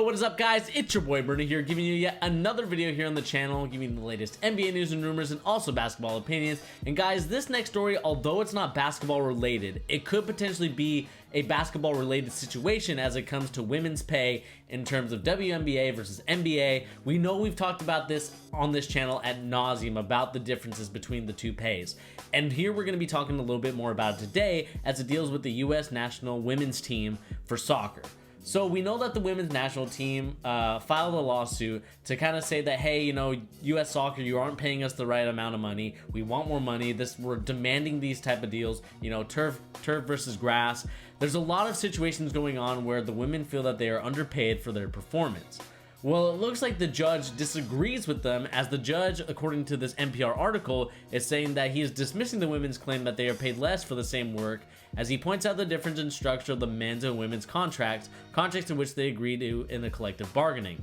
What is up, guys? It's your boy Bernie here, giving you yet another video here on the channel, giving you the latest NBA news and rumors and also basketball opinions. And guys, this next story, although it's not basketball related, it could potentially be a basketball related situation as it comes to women's pay in terms of WNBA versus NBA. We know we've talked about this on this channel ad nauseum about the differences between the two pays. And here we're going to be talking a little bit more about it today as it deals with the US national women's team for soccer. So we know that the women's national team filed a lawsuit to kind of say that, hey, you know, US soccer, you aren't paying us the right amount of money. We want more money. We're demanding these type of deals, you know, turf versus grass. There's a lot of situations going on where the women feel that they are underpaid for their performance. Well, it looks like the judge disagrees with them, as the judge, according to this NPR article, is saying that he is dismissing the women's claim that they are paid less for the same work, as he points out the difference in structure of the men's and women's contracts in which they agreed to in the collective bargaining.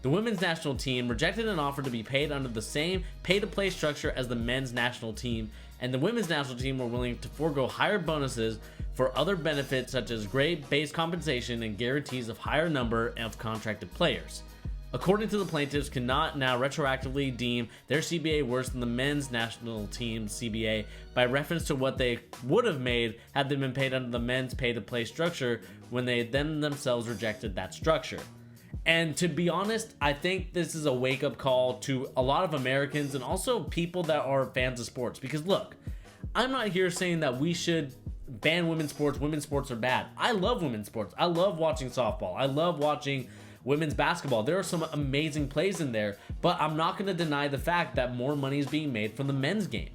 The women's national team rejected an offer to be paid under the same pay-to-play structure as the men's national team, and the women's national team were willing to forego higher bonuses for other benefits such as great base compensation and guarantees of higher number of contracted players. According to the plaintiffs, cannot now retroactively deem their CBA worse than the men's national team's CBA by reference to what they would have made had they been paid under the men's pay-to-play structure when they then themselves rejected that structure. And to be honest, I think this is a wake-up call to a lot of Americans and also people that are fans of sports. Because look, I'm not here saying that we should ban women's sports are bad. I love women's sports. I love watching softball. I love watching women's basketball. There are some amazing plays in there, but I'm not going to deny the fact that more money is being made from the men's game.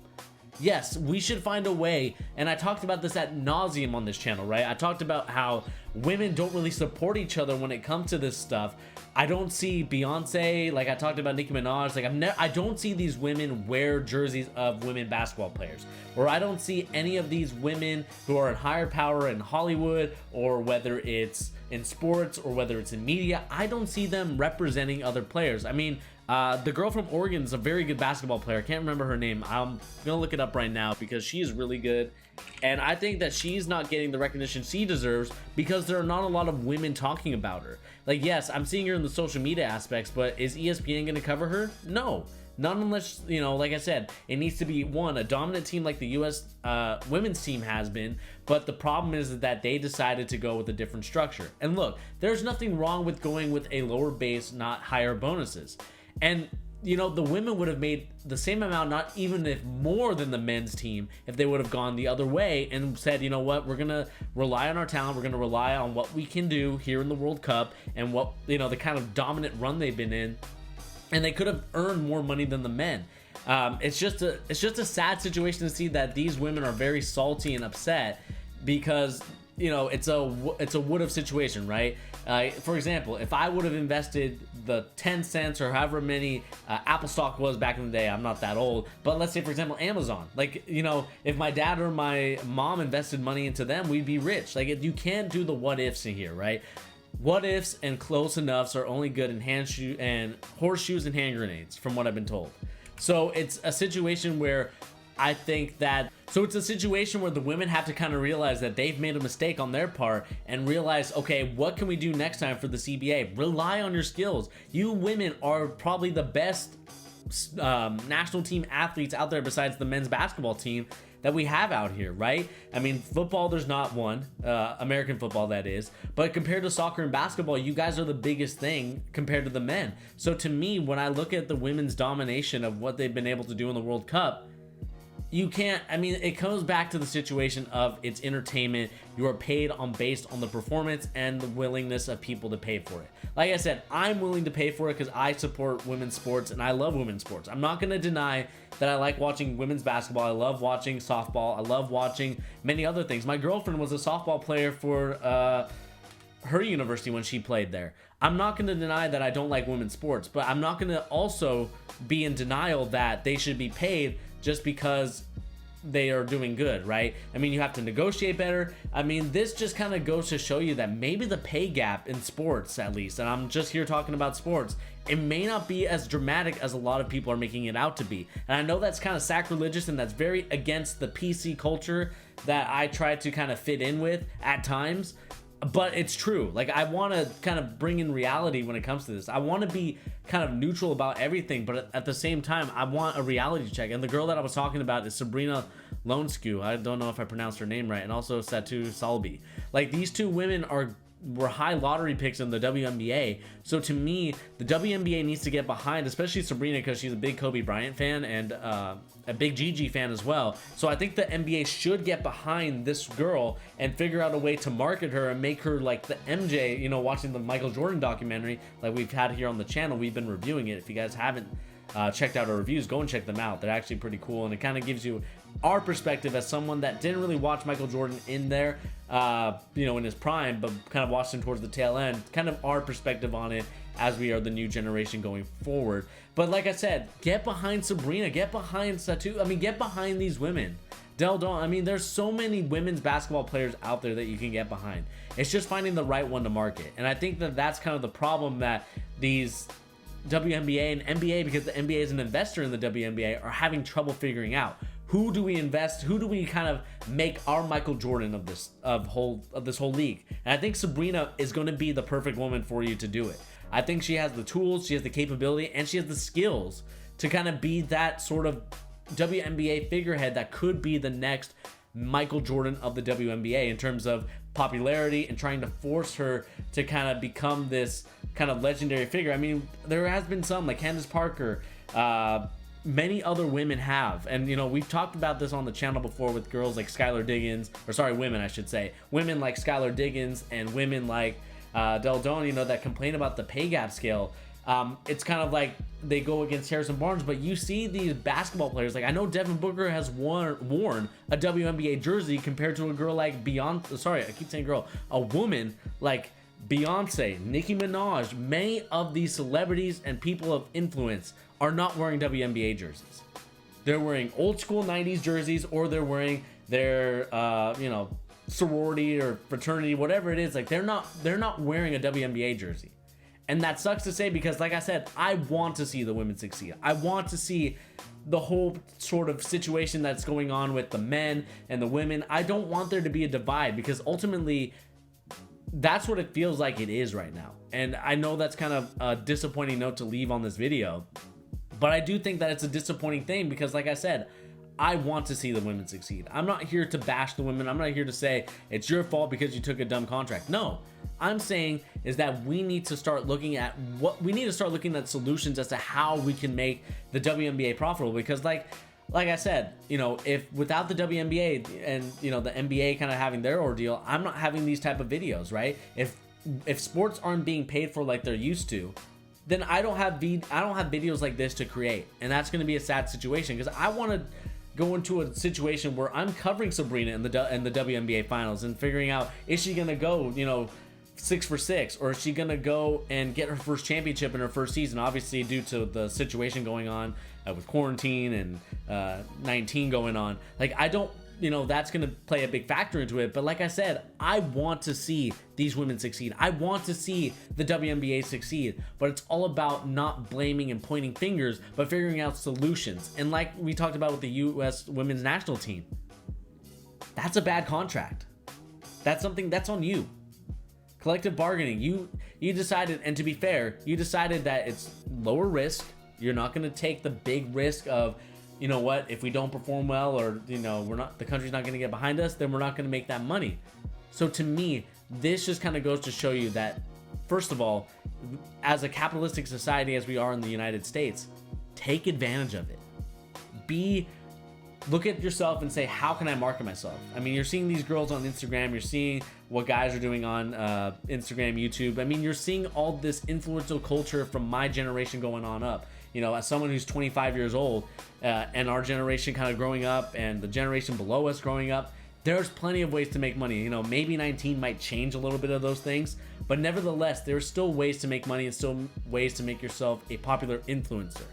Yes, we should find a way, and I talked about this ad nauseum on this channel, right? I talked about how women don't really support each other when it comes to this stuff. I don't see Beyonce, like I talked about Nicki Minaj, like I don't see these women wear jerseys of women basketball players, or I don't see any of these women who are in higher power in Hollywood, or whether it's in sports or whether it's in media. I don't see them representing other players. I mean, the girl from Oregon is a very good basketball player. I can't remember her name. I'm gonna look it up right now because she is really good, and I think that she's not getting the recognition she deserves because there are not a lot of women talking about her. Like, yes, I'm seeing her in the social media aspects, but is ESPN gonna cover her? No, not unless, you know, like I said, it needs to be a dominant team like the US women's team has been. But the problem is that they decided to go with a different structure. And look, there's nothing wrong with going with a lower base, not higher bonuses. And you know, the women would have made the same amount, not even if more than the men's team, if they would have gone the other way and said, you know what, we're gonna rely on our talent, we're gonna rely on what we can do here in the World Cup and what, you know, the kind of dominant run they've been in, and they could have earned more money than the men. It's just a sad situation to see that these women are very salty and upset because, you know, it's a would have situation, right? For example, if I would have invested the 10 cents or however many Apple stock was back in the day, I'm not that old, but let's say, for example, Amazon, like, you know, if my dad or my mom invested money into them, we'd be rich. Like, you can't do the what ifs in here, right? What ifs and close enoughs are only good in horseshoes and hand grenades, from what I've been told. So it's a situation where I think that, it's a situation where the women have to kind of realize that they've made a mistake on their part and realize, okay, what can we do next time for the CBA? Rely on your skills. You women are probably the best national team athletes out there besides the men's basketball team that we have out here, right? I mean, football, there's not one, American football that is, but compared to soccer and basketball, you guys are the biggest thing compared to the men. So to me, when I look at the women's domination of what they've been able to do in the World Cup, you can't, I mean, it comes back to the situation of it's entertainment. You are paid based on the performance and the willingness of people to pay for it. Like I said, I'm willing to pay for it because I support women's sports and I love women's sports. I'm not going to deny that I like watching women's basketball. I love watching softball. I love watching many other things. My girlfriend was a softball player for her university when she played there. I'm not going to deny that I don't like women's sports, but I'm not going to also be in denial that they should be paid just because they are doing good, right? I mean, you have to negotiate better. I mean, this just kind of goes to show you that maybe the pay gap in sports, at least, and I'm just here talking about sports, it may not be as dramatic as a lot of people are making it out to be. And I know that's kind of sacrilegious and that's very against the PC culture that I try to kind of fit in with at times. but it's true. Like, I want to kind of bring in reality when it comes to this. I want to be kind of neutral about everything, but at the same time, I want a reality check. And the girl that I was talking about is Sabrina Lonescu. I don't know if I pronounced her name right. And also Satu Salbi. Like, these two women were high lottery picks in the WNBA. So to me, the WNBA needs to get behind, especially Sabrina, because she's a big Kobe Bryant fan and a big Gigi fan as well. So I think the NBA should get behind this girl and figure out a way to market her and make her like the MJ, you know, watching the Michael Jordan documentary like we've had here on the channel. We've been reviewing it. If you guys haven't checked out our reviews, go and check them out. They're actually pretty cool, and it kind of gives you our perspective as someone that didn't really watch Michael Jordan in there, you know, in his prime, but kind of watched him towards the tail end. Kind of our perspective on it as we are the new generation going forward. But like I said, get behind Sabrina, get behind Satu. I mean, get behind these women. Del Don. I mean, there's so many women's basketball players out there that you can get behind. It's just finding the right one to market, and I think that that's kind of the problem that these WNBA and NBA, because the NBA is an investor in the WNBA, are having trouble figuring out. Who do we invest? Who do we kind of make our Michael Jordan of this whole league? And I think Sabrina is going to be the perfect woman for you to do it. I think she has the tools, she has the capability, and she has the skills to kind of be that sort of WNBA figurehead that could be the next Michael Jordan of the WNBA in terms of popularity and trying to force her to kind of become this kind of legendary figure. I mean, there has been some like Candace Parker, many other women have, and you know, we've talked about this on the channel before with girls like Skylar Diggins, or sorry, women I should say, women like Skylar Diggins and women like Del Don, you know, that complain about the pay gap scale. It's kind of like they go against Harrison Barnes, but you see these basketball players, like I know Devin Booker has worn a WNBA jersey compared to a girl like Beyonce, sorry, I keep saying girl, a woman like Beyonce, Nicki Minaj. Many of these celebrities and people of influence are not wearing WNBA jerseys. They're wearing old school 90s jerseys, or they're wearing their you know, sorority or fraternity, whatever it is. Like they're not wearing a WNBA jersey. And that sucks to say, because like I said, I want to see the women succeed. I want to see the whole sort of situation that's going on with the men and the women. I don't want there to be a divide, because ultimately that's what it feels like it is right now. And I know that's kind of a disappointing note to leave on this video, but I do think that it's a disappointing thing, because like I said, I want to see the women succeed. I'm not here to bash the women. I'm not here to say it's your fault because you took a dumb contract. No, I'm saying is that we need to start looking at solutions as to how we can make the WNBA profitable. Because like I said, you know, if without the WNBA and, you know, the NBA kind of having their ordeal, I'm not having these type of videos, right? If sports aren't being paid for like they're used to, then I don't have videos like this to create. And that's going to be a sad situation, because I want to go into a situation where I'm covering Sabrina in the WNBA finals and figuring out, is she going to go, you know, 6 for 6, or is she going to go and get her first championship in her first season? Obviously, due to the situation going on with quarantine and 19 going on, like I don't, you know, that's going to play a big factor into it. But like I said, I want to see these women succeed. I want to see the WNBA succeed, but it's all about not blaming and pointing fingers, but figuring out solutions. And like we talked about with the U.S. women's national team, that's a bad contract. That's something that's on you. Collective bargaining, you decided, and to be fair, you decided that it's lower risk. You're not going to take the big risk of, you know what, if we don't perform well, or, you know, the country's not going to get behind us, then we're not going to make that money. So to me, this just kind of goes to show you that, first of all, as a capitalistic society as we are in the United States, take advantage of it. Look at yourself and say, how can I market myself? I mean, you're seeing these girls on Instagram, you're seeing what guys are doing on Instagram, YouTube. I mean, you're seeing all this influential culture from my generation going on up. You know, as someone who's 25 years old, and our generation kind of growing up, and the generation below us growing up, there's plenty of ways to make money. You know, maybe 19 might change a little bit of those things, but nevertheless, there's still ways to make money and still ways to make yourself a popular influencer.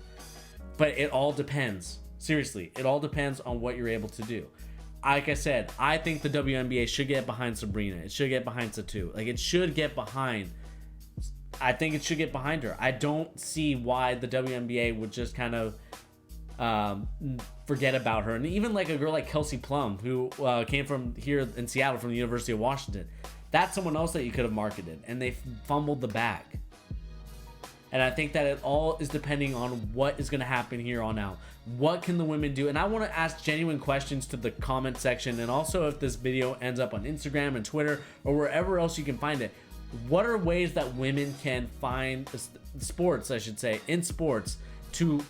But it all depends. Seriously, it all depends on what you're able to do. Like I said, I think the WNBA should get behind Sabrina. It should get behind Satu. Like, it should get behind. I think it should get behind her. I don't see why the WNBA would just kind of forget about her. And even like a girl like Kelsey Plum, who came from here in Seattle from the University of Washington. That's someone else that you could have marketed, and they fumbled the bag. And I think that it all is depending on what is going to happen here on out. What can the women do? And I want to ask genuine questions to the comment section, and also if this video ends up on Instagram and Twitter or wherever else you can find it. What are ways that women can find sports, I should say, in sports to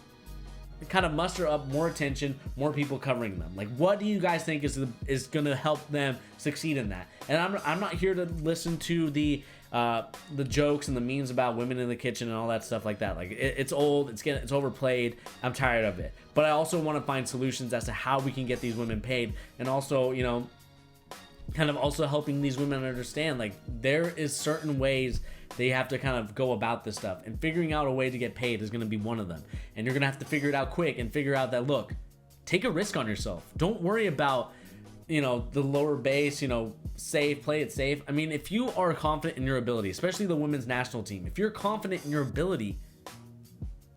kind of muster up more attention, more people covering them? Like, what do you guys think is going to help them succeed in that? And I'm not here to listen to the jokes and the memes about women in the kitchen and all that stuff like that. Like, it's old, it's overplayed. I'm tired of it. But I also want to find solutions as to how we can get these women paid, and also, you know, kind of also helping these women understand, like, there is certain ways they have to kind of go about this stuff, and figuring out a way to get paid is going to be one of them. And you're going to have to figure it out quick and figure out that, look, take a risk on yourself. Don't worry about, you know, the lower base, you know, safe, play it safe. I mean, if you are confident in your ability, especially the women's national team, if you're confident in your ability,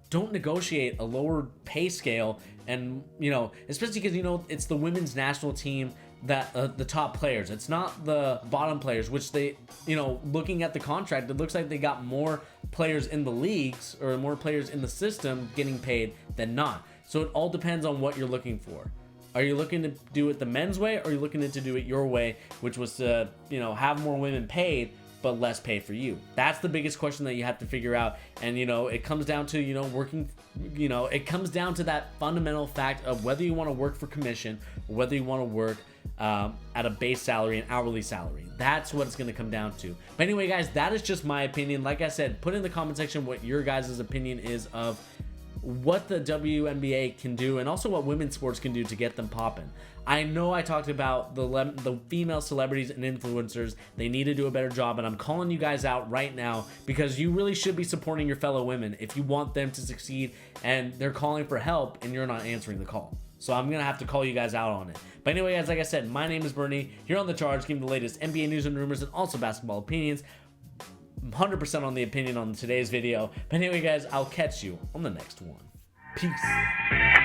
don't negotiate a lower pay scale. And, you know, especially because, you know, it's the women's national team that the top players, it's not the bottom players, which they, you know, looking at the contract, it looks like they got more players in the leagues or more players in the system getting paid than not. So it all depends on what you're looking for. Are you looking to do it the men's way, or are you looking to do it your way, which was to, you know, have more women paid but less pay for you? That's the biggest question that you have to figure out. And, you know, it comes down to, you know, working, you know, it comes down to that fundamental fact of whether you want to work for commission or whether you want to work at a base salary and hourly salary. That's what it's going to come down to. But anyway, guys, that is just my opinion. Like I said, put in the comment section what your guys' opinion is of what the WNBA can do, and also what women's sports can do to get them popping. I know I talked about the female celebrities and influencers. They need to do a better job, and I'm calling you guys out right now, because you really should be supporting your fellow women if you want them to succeed, and they're calling for help and you're not answering the call. So I'm gonna have to call you guys out on it. But anyway, guys, like I said, my name is Bernie, here on The Charge, giving the latest NBA news and rumors and also basketball opinions. 100% on the opinion on today's video. But anyway, guys, I'll catch you on the next one. Peace.